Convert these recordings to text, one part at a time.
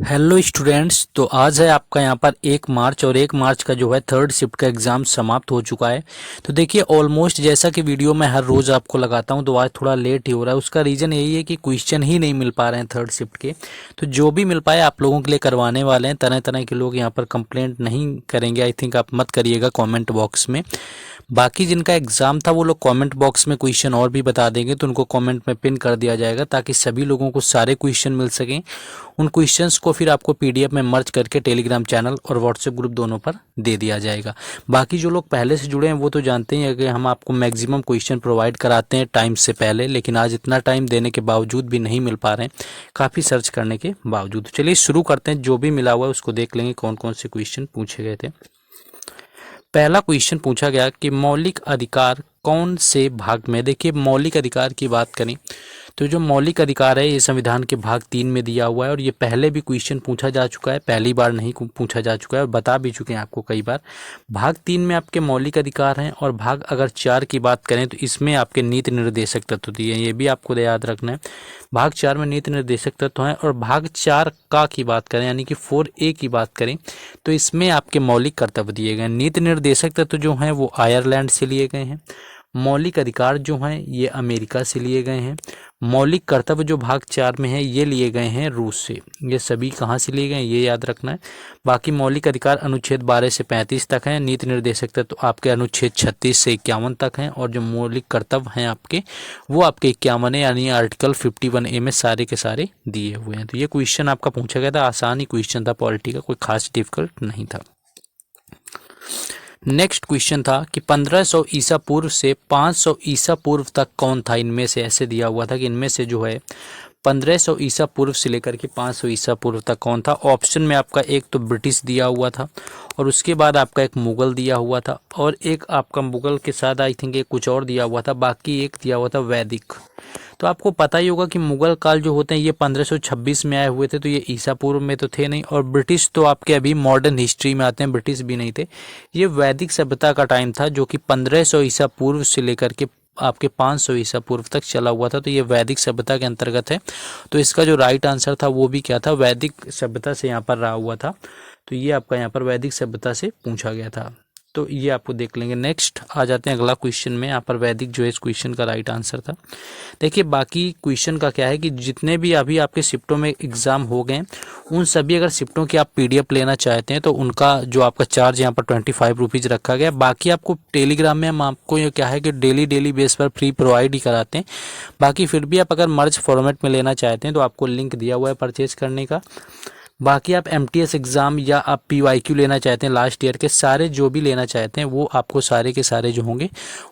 Hello students, तो आज है आपका यहाँ पर 1 मार्च और 1 मार्च का जो है थर्ड शिफ्ट का एग्ज़ाम समाप्त हो चुका है। तो देखिए ऑलमोस्ट जैसा कि वीडियो मैं हर रोज़ आपको लगाता हूँ, तो आज थोड़ा लेट ही हो रहा है। उसका रीज़न यही है कि क्वेश्चन ही नहीं मिल पा रहे हैं थर्ड शिफ्ट के। तो जो भी मिल पाए आप लोगों के लिए करवाने वाले हैं। तरह तरह के लोग यहाँ पर कंप्लेंट नहीं करेंगे, आई थिंक आप मत करिएगा कॉमेंट बॉक्स में। बाकी जिनका एग्ज़ाम था वो लोग कमेंट बॉक्स में क्वेश्चन और भी बता देंगे, तो उनको कमेंट में पिन कर दिया जाएगा ताकि सभी लोगों को सारे क्वेश्चन मिल सकें। उन क्वेश्चंस को फिर आपको पीडीएफ में मर्ज करके टेलीग्राम चैनल और व्हाट्सएप ग्रुप दोनों पर दे दिया जाएगा। बाकी जो लोग पहले से जुड़े हैं वो तो जानते ही हैं कि हम आपको मैक्सिमम क्वेश्चन प्रोवाइड कराते हैं टाइम से पहले, लेकिन आज इतना टाइम देने के बावजूद भी नहीं मिल पा रहे हैं, काफ़ी सर्च करने के बावजूद। चलिए शुरू करते हैं, जो भी मिला हुआ है उसको देख लेंगे कौन कौन से क्वेश्चन पूछे गए थे। पहला क्वेश्चन पूछा गया कि मौलिक अधिकार कौन से भाग में। देखिए मौलिक अधिकार की बात करें तो जो मौलिक अधिकार है ये संविधान के भाग 3 में दिया हुआ है, और ये पहले भी क्वेश्चन पूछा जा चुका है, पहली बार नहीं पूछा जा चुका है, और बता भी चुके हैं आपको कई बार। भाग 3 में आपके मौलिक अधिकार हैं, और भाग अगर 4 की बात करें तो इसमें आपके नीति निर्देशक तत्व दिए हैं, ये भी आपको याद रखना है। भाग 4 में नीति निर्देशक तत्व हैं, और भाग 4 का की बात करें यानी कि 4A की बात करें तो इसमें आपके मौलिक कर्तव्य दिए गए हैं। नीति निर्देशक तत्व जो हैं वो आयरलैंड से लिए गए हैं। मौलिक अधिकार जो हैं ये अमेरिका से लिए गए हैं। मौलिक कर्तव्य जो भाग 4 में है ये लिए गए हैं रूस से। ये सभी कहाँ से लिए गए हैं ये याद रखना है। बाकी मौलिक अधिकार अनुच्छेद 12 से 35 तक हैं। नीति निर्देशक तत्व तो आपके अनुच्छेद 36 से 51 तक हैं, और जो मौलिक कर्तव्य हैं आपके वो आपके 51 है, यानी आर्टिकल 51A में सारे के सारे दिए हुए हैं। तो ये क्वेश्चन आपका पूछा गया था, आसान ही क्वेश्चन था, पॉलिटी का कोई खास डिफिकल्ट नहीं था। नेक्स्ट क्वेश्चन था कि 1500 ईसा पूर्व से 500 ईसा पूर्व तक कौन था। इनमें से ऐसे दिया हुआ था कि इनमें से जो है 1500 ईसा पूर्व से लेकर के 500 ईसा पूर्व तक कौन था। ऑप्शन में आपका एक तो ब्रिटिश दिया हुआ था, और उसके बाद आपका एक मुगल दिया हुआ था, और एक आपका मुगल के साथ आई थिंक एक कुछ और दिया हुआ था, बाकी एक दिया हुआ था वैदिक। तो आपको पता ही होगा कि मुगल काल जो होते हैं ये 1526 में आए हुए थे, तो ये ईसा पूर्व में तो थे नहीं, और ब्रिटिश तो आपके अभी मॉडर्न हिस्ट्री में आते हैं, ब्रिटिश भी नहीं थे। ये वैदिक सभ्यता का टाइम था जो कि 1500 ईसा पूर्व से लेकर के आपके 500 ईसा पूर्व तक चला हुआ था, तो ये वैदिक सभ्यता के अंतर्गत है। तो इसका जो राइट आंसर था वो भी क्या था, वैदिक सभ्यता से यहाँ पर रहा हुआ था। तो ये आपका यहाँ पर वैदिक सभ्यता से पूछा गया था, तो ये आपको देख लेंगे। नेक्स्ट आ जाते हैं अगला क्वेश्चन में। यहाँ पर वैदिक जो है इस क्वेश्चन का राइट आंसर था। देखिए बाकी क्वेश्चन का क्या है कि जितने भी अभी आपके शिफ्टों में एग्जाम हो गए उन सभी अगर शिफ्टों की आप पीडीएफ लेना चाहते हैं तो उनका जो आपका चार्ज यहाँ पर 25 रुपीज़ रखा गया। बाकी आपको टेलीग्राम में हम आपको ये क्या है कि डेली बेस पर फ्री प्रोवाइड ही कराते हैं। बाकी फिर भी आप अगर मर्ज फॉर्मेट में लेना चाहते हैं तो आपको लिंक दिया हुआ है परचेज करने का। बाकी आप एमटीएस एग्ज़ाम या आप पीवाईक्यू लेना चाहते हैं लास्ट ईयर के, सारे जो भी लेना चाहते हैं वो आपको सारे के सारे जो होंगे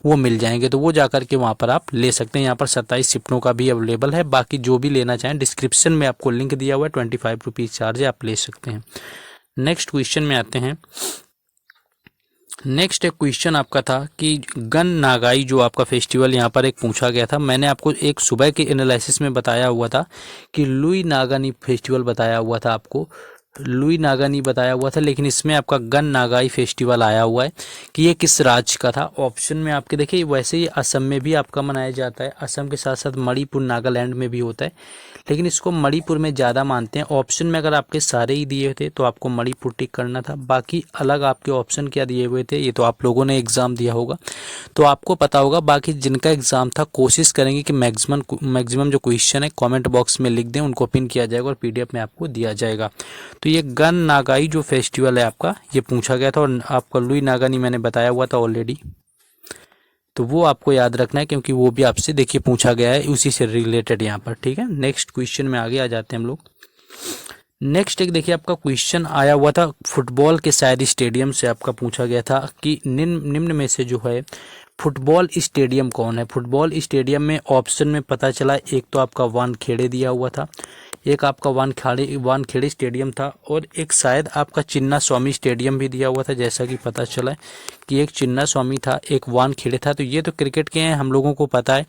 वो मिल जाएंगे, तो वो जाकर के वहाँ पर आप ले सकते हैं। यहाँ पर 27 शिफ्टों का भी अवेलेबल है। बाकी जो भी लेना चाहें डिस्क्रिप्शन में आपको लिंक दिया हुआ है, 25 रुपीज़ चार्ज है, आप ले सकते हैं। नेक्स्ट क्वेश्चन में आते हैं। नेक्स्ट एक क्वेश्चन आपका था कि गन नागाई जो आपका फेस्टिवल यहाँ पर एक पूछा गया था। मैंने आपको एक सुबह के एनालिसिस में बताया हुआ था कि लुई नागानी फेस्टिवल बताया हुआ था, आपको लुई नागानी बताया हुआ था, लेकिन इसमें आपका गन नागाई फेस्टिवल आया हुआ है कि ये किस राज्य का था। ऑप्शन में आपके देखिए वैसे ही असम में भी आपका मनाया जाता है, असम के साथ साथ मणिपुर नागालैंड में भी होता है, लेकिन इसको मणिपुर में ज़्यादा मानते हैं। ऑप्शन में अगर आपके सारे ही दिए थे तो आपको मणिपुर टिक करना था। बाकी अलग आपके ऑप्शन क्या दिए हुए थे ये तो आप लोगों ने एग्ज़ाम दिया होगा तो आपको पता होगा। बाकी जिनका एग्ज़ाम था कोशिश करेंगे कि मैक्सिमम जो क्वेश्चन है कमेंट बॉक्स में लिख दें, उनको पिन किया जाएगा और पीडीएफ में आपको दिया जाएगा। तो ये गन नागाई जो फेस्टिवल है आपका ये पूछा गया था, और आपका लुई नागानी मैंने बताया हुआ था ऑलरेडी, तो वो आपको याद रखना है क्योंकि वो भी आपसे देखिए पूछा गया है उसी से रिलेटेड यहाँ पर। ठीक है, नेक्स्ट क्वेश्चन में आगे आ जाते हैं हम लोग। नेक्स्ट एक देखिए आपका क्वेश्चन आया हुआ था फुटबॉल के शायद स्टेडियम से आपका पूछा गया था कि निम्न में से जो है फुटबॉल स्टेडियम कौन है। फुटबॉल स्टेडियम में ऑप्शन में पता चला एक तो आपका वानखेड़े दिया हुआ था, एक आपका वानखेड़े स्टेडियम था, और एक शायद आपका चिन्ना स्वामी स्टेडियम भी दिया हुआ था। जैसा कि पता चला कि एक चिन्ना स्वामी था, एक वानखेड़े था, तो ये तो क्रिकेट के हैं हम लोगों को पता है।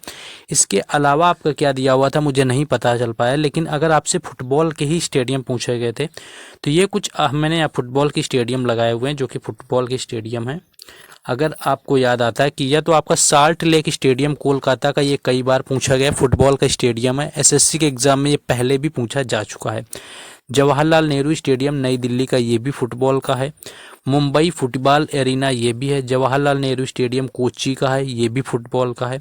इसके अलावा आपका क्या दिया हुआ था मुझे नहीं पता चल पाया, लेकिन अगर आपसे फुटबॉल के ही स्टेडियम पूछे गए थे तो ये कुछ मैंने यहाँ फुटबॉल के स्टेडियम लगाए हुए हैं जो कि फुटबॉल के स्टेडियम है। अगर आपको याद आता है कि या तो आपका साल्ट लेक स्टेडियम कोलकाता का, ये कई बार पूछा गया फुटबॉल का स्टेडियम है, एसएससी के एग्जाम में ये पहले भी पूछा जा चुका है। जवाहरलाल नेहरू स्टेडियम नई दिल्ली का, ये भी फुटबॉल का है। मुंबई फुटबॉल एरिना, ये भी है। जवाहरलाल नेहरू स्टेडियम कोच्चि का है, ये भी फुटबॉल का है।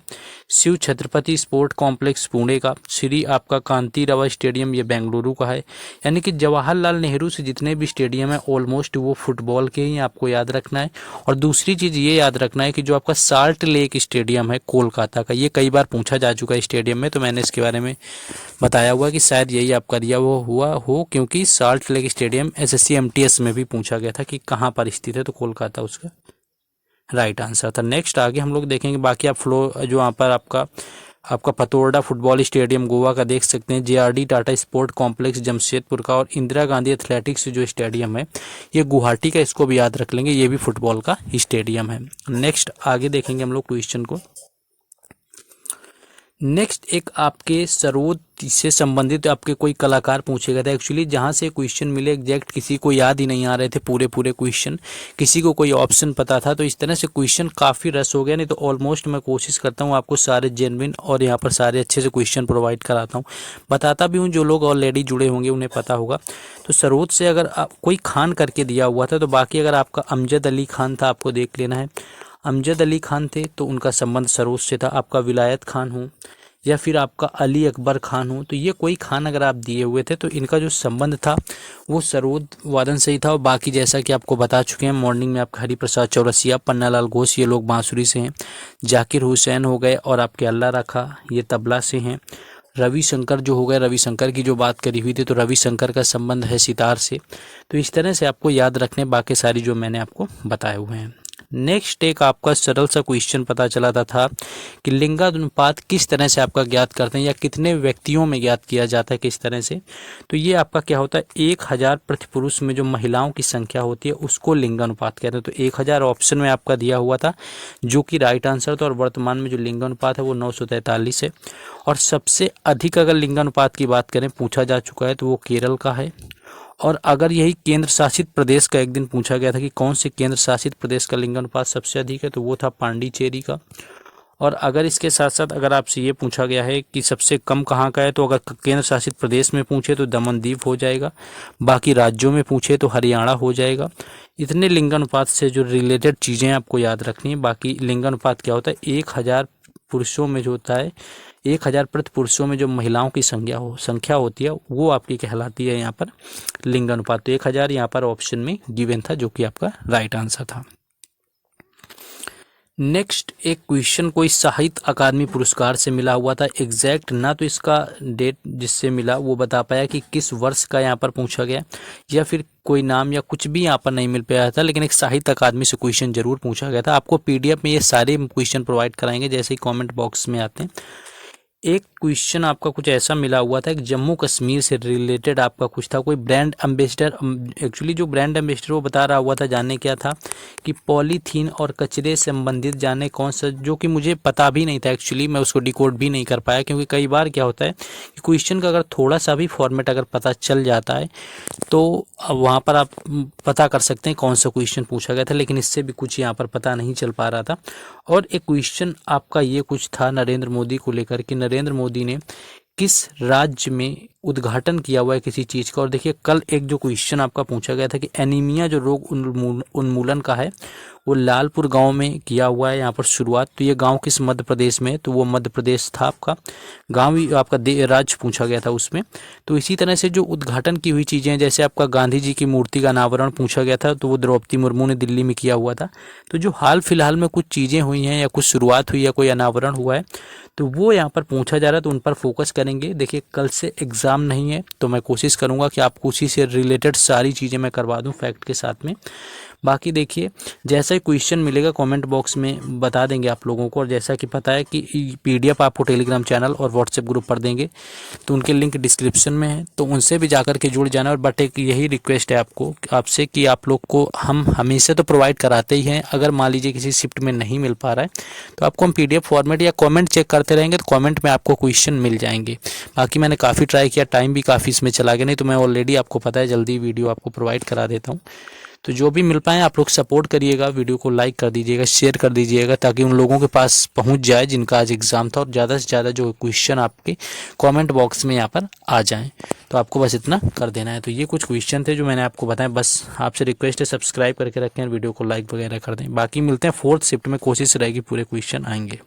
शिव छत्रपति स्पोर्ट कॉम्प्लेक्स पुणे का। श्री आपका कांतीराव स्टेडियम, ये बेंगलुरु का है। यानी कि जवाहरलाल नेहरू से जितने भी स्टेडियम है ऑलमोस्ट वो फुटबॉल के ही, आपको याद रखना है। और दूसरी चीज़ ये याद रखना है कि जो आपका साल्ट लेक स्टेडियम है कोलकाता का, ये कई बार पूछा जा चुका है स्टेडियम में, तो मैंने इसके बारे में बताया हुआ कि शायद यही आपका दिया वो हुआ हो, क्योंकि salt lake stadium SSC MTS में भी पूछा गया था कि कहाँ पर स्थित है, तो कोलकाता उसका राइट आंसर था। नेक्स्ट आगे हम लोग देखेंगे बाकी आप फ्लो जो यहाँ पर आपका पतोरडा फुटबॉल स्टेडियम गोवा का देख सकते हैं। JRD Tata sport complex Jamshedpur का, और इंदिरा गांधी एथलेटिक्स जो स्टेडियम है ये गुवाहाटी का, इसको भी याद रख लेंगे, ये भी फुटबॉल का स्टेडियम है। नेक्स्ट आगे देखेंगे हम लोग क्वेश्चन को। नेक्स्ट एक आपके सरोद से संबंधित आपके कोई कलाकार पूछे गए थे। एक्चुअली जहाँ से क्वेश्चन मिले एग्जैक्ट किसी को याद ही नहीं आ रहे थे पूरे क्वेश्चन, किसी को कोई ऑप्शन पता था, तो इस तरह से क्वेश्चन काफ़ी रस हो गया। नहीं तो ऑलमोस्ट मैं कोशिश करता हूँ आपको सारे जेन्युइन और यहाँ पर सारे अच्छे से क्वेश्चन प्रोवाइड कराता हूँ, बताता भी हूँ। जो लोग ऑलरेडी जुड़े होंगे उन्हें पता होगा। तो सरोद से अगर कोई खान करके दिया हुआ था, तो बाकी अगर आपका अमजद अली खान था, आपको देख लेना है। अमजद अली खान थे तो उनका संबंध सरोद से था। आपका विलायत खान हो या फिर आपका अली अकबर खान हो, तो ये कोई खान अगर आप दिए हुए थे तो इनका जो संबंध था वो सरोद वादन से ही था। और बाकी जैसा कि आपको बता चुके हैं मॉर्निंग में, आपका हरिप्रसाद चौरसिया, पन्नालाल घोष, ये लोग बांसुरी से हैं। जाकिर हुसैन हो गए, और आपके अल्लाह रखा ये तबला से हैं। रविशंकर जो हो गए, रविशंकर की जो बात करी हुई थी, तो रविशंकर का संबंध है सितार से। तो इस तरह से आपको याद रखने बाकी सारी जो मैंने आपको बताए हुए हैं। नेक्स्ट एक आपका सरल सा क्वेश्चन पता चला था कि लिंगानुपात किस तरह से आपका ज्ञात करते हैं, या कितने व्यक्तियों में ज्ञात किया जाता है, किस तरह से। तो ये आपका क्या होता है, 1000 प्रति पुरुष में जो महिलाओं की संख्या होती है उसको लिंगानुपात कहते हैं। तो 1000 ऑप्शन में आपका दिया हुआ था, जो कि राइट आंसर था। और वर्तमान में जो लिंगानुपात है वो 943 है। और सबसे अधिक अगर लिंगानुपात की बात करें पूछा जा चुका है, तो वो केरल का है। और अगर यही केंद्र शासित प्रदेश का एक दिन पूछा गया था कि कौन से केंद्र शासित प्रदेश का लिंगानुपात सबसे अधिक है, तो वो था पांडिचेरी का। और अगर इसके साथ साथ अगर आपसे ये पूछा गया है कि सबसे कम कहाँ का है, तो अगर केंद्र शासित प्रदेश में पूछे तो दमनदीप हो जाएगा, बाकी राज्यों में पूछे तो हरियाणा हो जाएगा। इतने लिंगानुपात से जो रिलेटेड चीज़ें आपको याद रखनी है। बाकी लिंगानुपात क्या होता है, 1000 पुरुषों में जो होता है, 1000 प्रति पुरुषों में जो महिलाओं की संख्या होती है वो आपकी कहलाती है यहाँ पर लिंगानुपात। तो 1000 यहाँ पर ऑप्शन में गिवन था, जो कि आपका राइट आंसर था। नेक्स्ट एक क्वेश्चन कोई साहित्य अकादमी पुरस्कार से मिला हुआ था। एग्जैक्ट ना तो इसका डेट जिससे मिला वो बता पाया कि किस वर्ष का यहाँ पर पूछा गया, या फिर कोई नाम या कुछ भी यहाँ पर नहीं मिल पाया था, लेकिन एक साहित्य अकादमी से क्वेश्चन जरूर पूछा गया था। आपको पीडीएफ में ये सारे क्वेश्चन प्रोवाइड कराएंगे जैसे ही कमेंट बॉक्स में आते हैं। एक क्वेश्चन आपका कुछ ऐसा मिला हुआ था कि जम्मू कश्मीर से रिलेटेड आपका कुछ था, कोई ब्रांड एम्बेसडर। एक्चुअली जो ब्रांड एम्बेसडर वो बता रहा हुआ था, जानने क्या था कि पॉलीथीन और कचरे से संबंधित जाने कौन सा, जो कि मुझे पता भी नहीं था। एक्चुअली मैं उसको डिकोड भी नहीं कर पाया, क्योंकि कई बार क्या होता है कि क्वेश्चन का अगर थोड़ा सा भी फॉर्मेट अगर पता चल जाता है तो वहाँ पर आप पता कर सकते हैं कौन सा क्वेश्चन पूछा गया था, लेकिन इससे भी कुछ यहाँ पर पता नहीं चल पा रहा था। और एक क्वेश्चन आपका ये कुछ था नरेंद्र मोदी को लेकर कि नरेंद्र मोदी ने किस राज्य में उद्घाटन किया हुआ है किसी चीज़ का। और देखिए कल एक जो क्वेश्चन आपका पूछा गया था कि एनीमिया जो रोग उन्मूलन का है वो लालपुर गांव में किया हुआ है यहाँ पर शुरुआत। तो ये गांव किस मध्य प्रदेश में है, तो वो मध्य प्रदेश था आपका गांव ही आपका राज्य पूछा गया था उसमें। तो इसी तरह से जो उद्घाटन की हुई चीज़ें, जैसे आपका गांधी जी की मूर्ति का अनावरण पूछा गया था, तो वो द्रौपदी मुर्मू ने दिल्ली में किया हुआ था। तो जो हाल फिलहाल में कुछ चीज़ें हुई हैं या कुछ शुरुआत हुई या कोई अनावरण हुआ है तो वो यहाँ पर पूछा जा रहा है, तो उन पर फोकस करेंगे। देखिए कल से एग्ज़ाम नहीं है तो मैं कोशिश करूँगा कि आपको उसी से रिलेटेड सारी चीज़ें मैं करवा दूँ फैक्ट के साथ में। बाकी देखिए जैसा ही क्वेश्चन मिलेगा कमेंट बॉक्स में बता देंगे आप लोगों को। और जैसा कि पता है कि पीडीएफ आपको टेलीग्राम चैनल और व्हाट्सएप ग्रुप पर देंगे, तो उनके लिंक डिस्क्रिप्शन में है, तो उनसे भी जाकर के जुड़ जाना। और बट एक यही रिक्वेस्ट है आपसे कि आप लोग को हम हमेशा तो प्रोवाइड कराते ही हैं, अगर मान लीजिए किसी शिफ्ट में नहीं मिल पा रहा है तो आपको हम पीडीएफ फॉर्मेट या कॉमेंट चेक करते रहेंगे, तो कॉमेंट में आपको क्वेश्चन मिल जाएंगे। बाकी मैंने काफ़ी ट्राई किया, टाइम भी काफ़ी इसमें चला गया, नहीं तो मैं ऑलरेडी आपको पता है जल्दी वीडियो आपको प्रोवाइड करा देता हूँ। तो जो भी मिल पाए आप लोग सपोर्ट करिएगा, वीडियो को लाइक कर दीजिएगा, शेयर कर दीजिएगा, ताकि उन लोगों के पास पहुंच जाए जिनका आज एग्ज़ाम था, और ज़्यादा से ज़्यादा जो क्वेश्चन आपके कमेंट बॉक्स में यहाँ पर आ जाएं। तो आपको बस इतना कर देना है। तो ये कुछ क्वेश्चन थे जो मैंने आपको बताया। बस आपसे रिक्वेस्ट है सब्सक्राइब करके रखें, वीडियो को लाइक वगैरह कर दें। बाकी मिलते हैं 4th शिफ्ट में, कोशिश रहेगी पूरे क्वेश्चन आएंगे।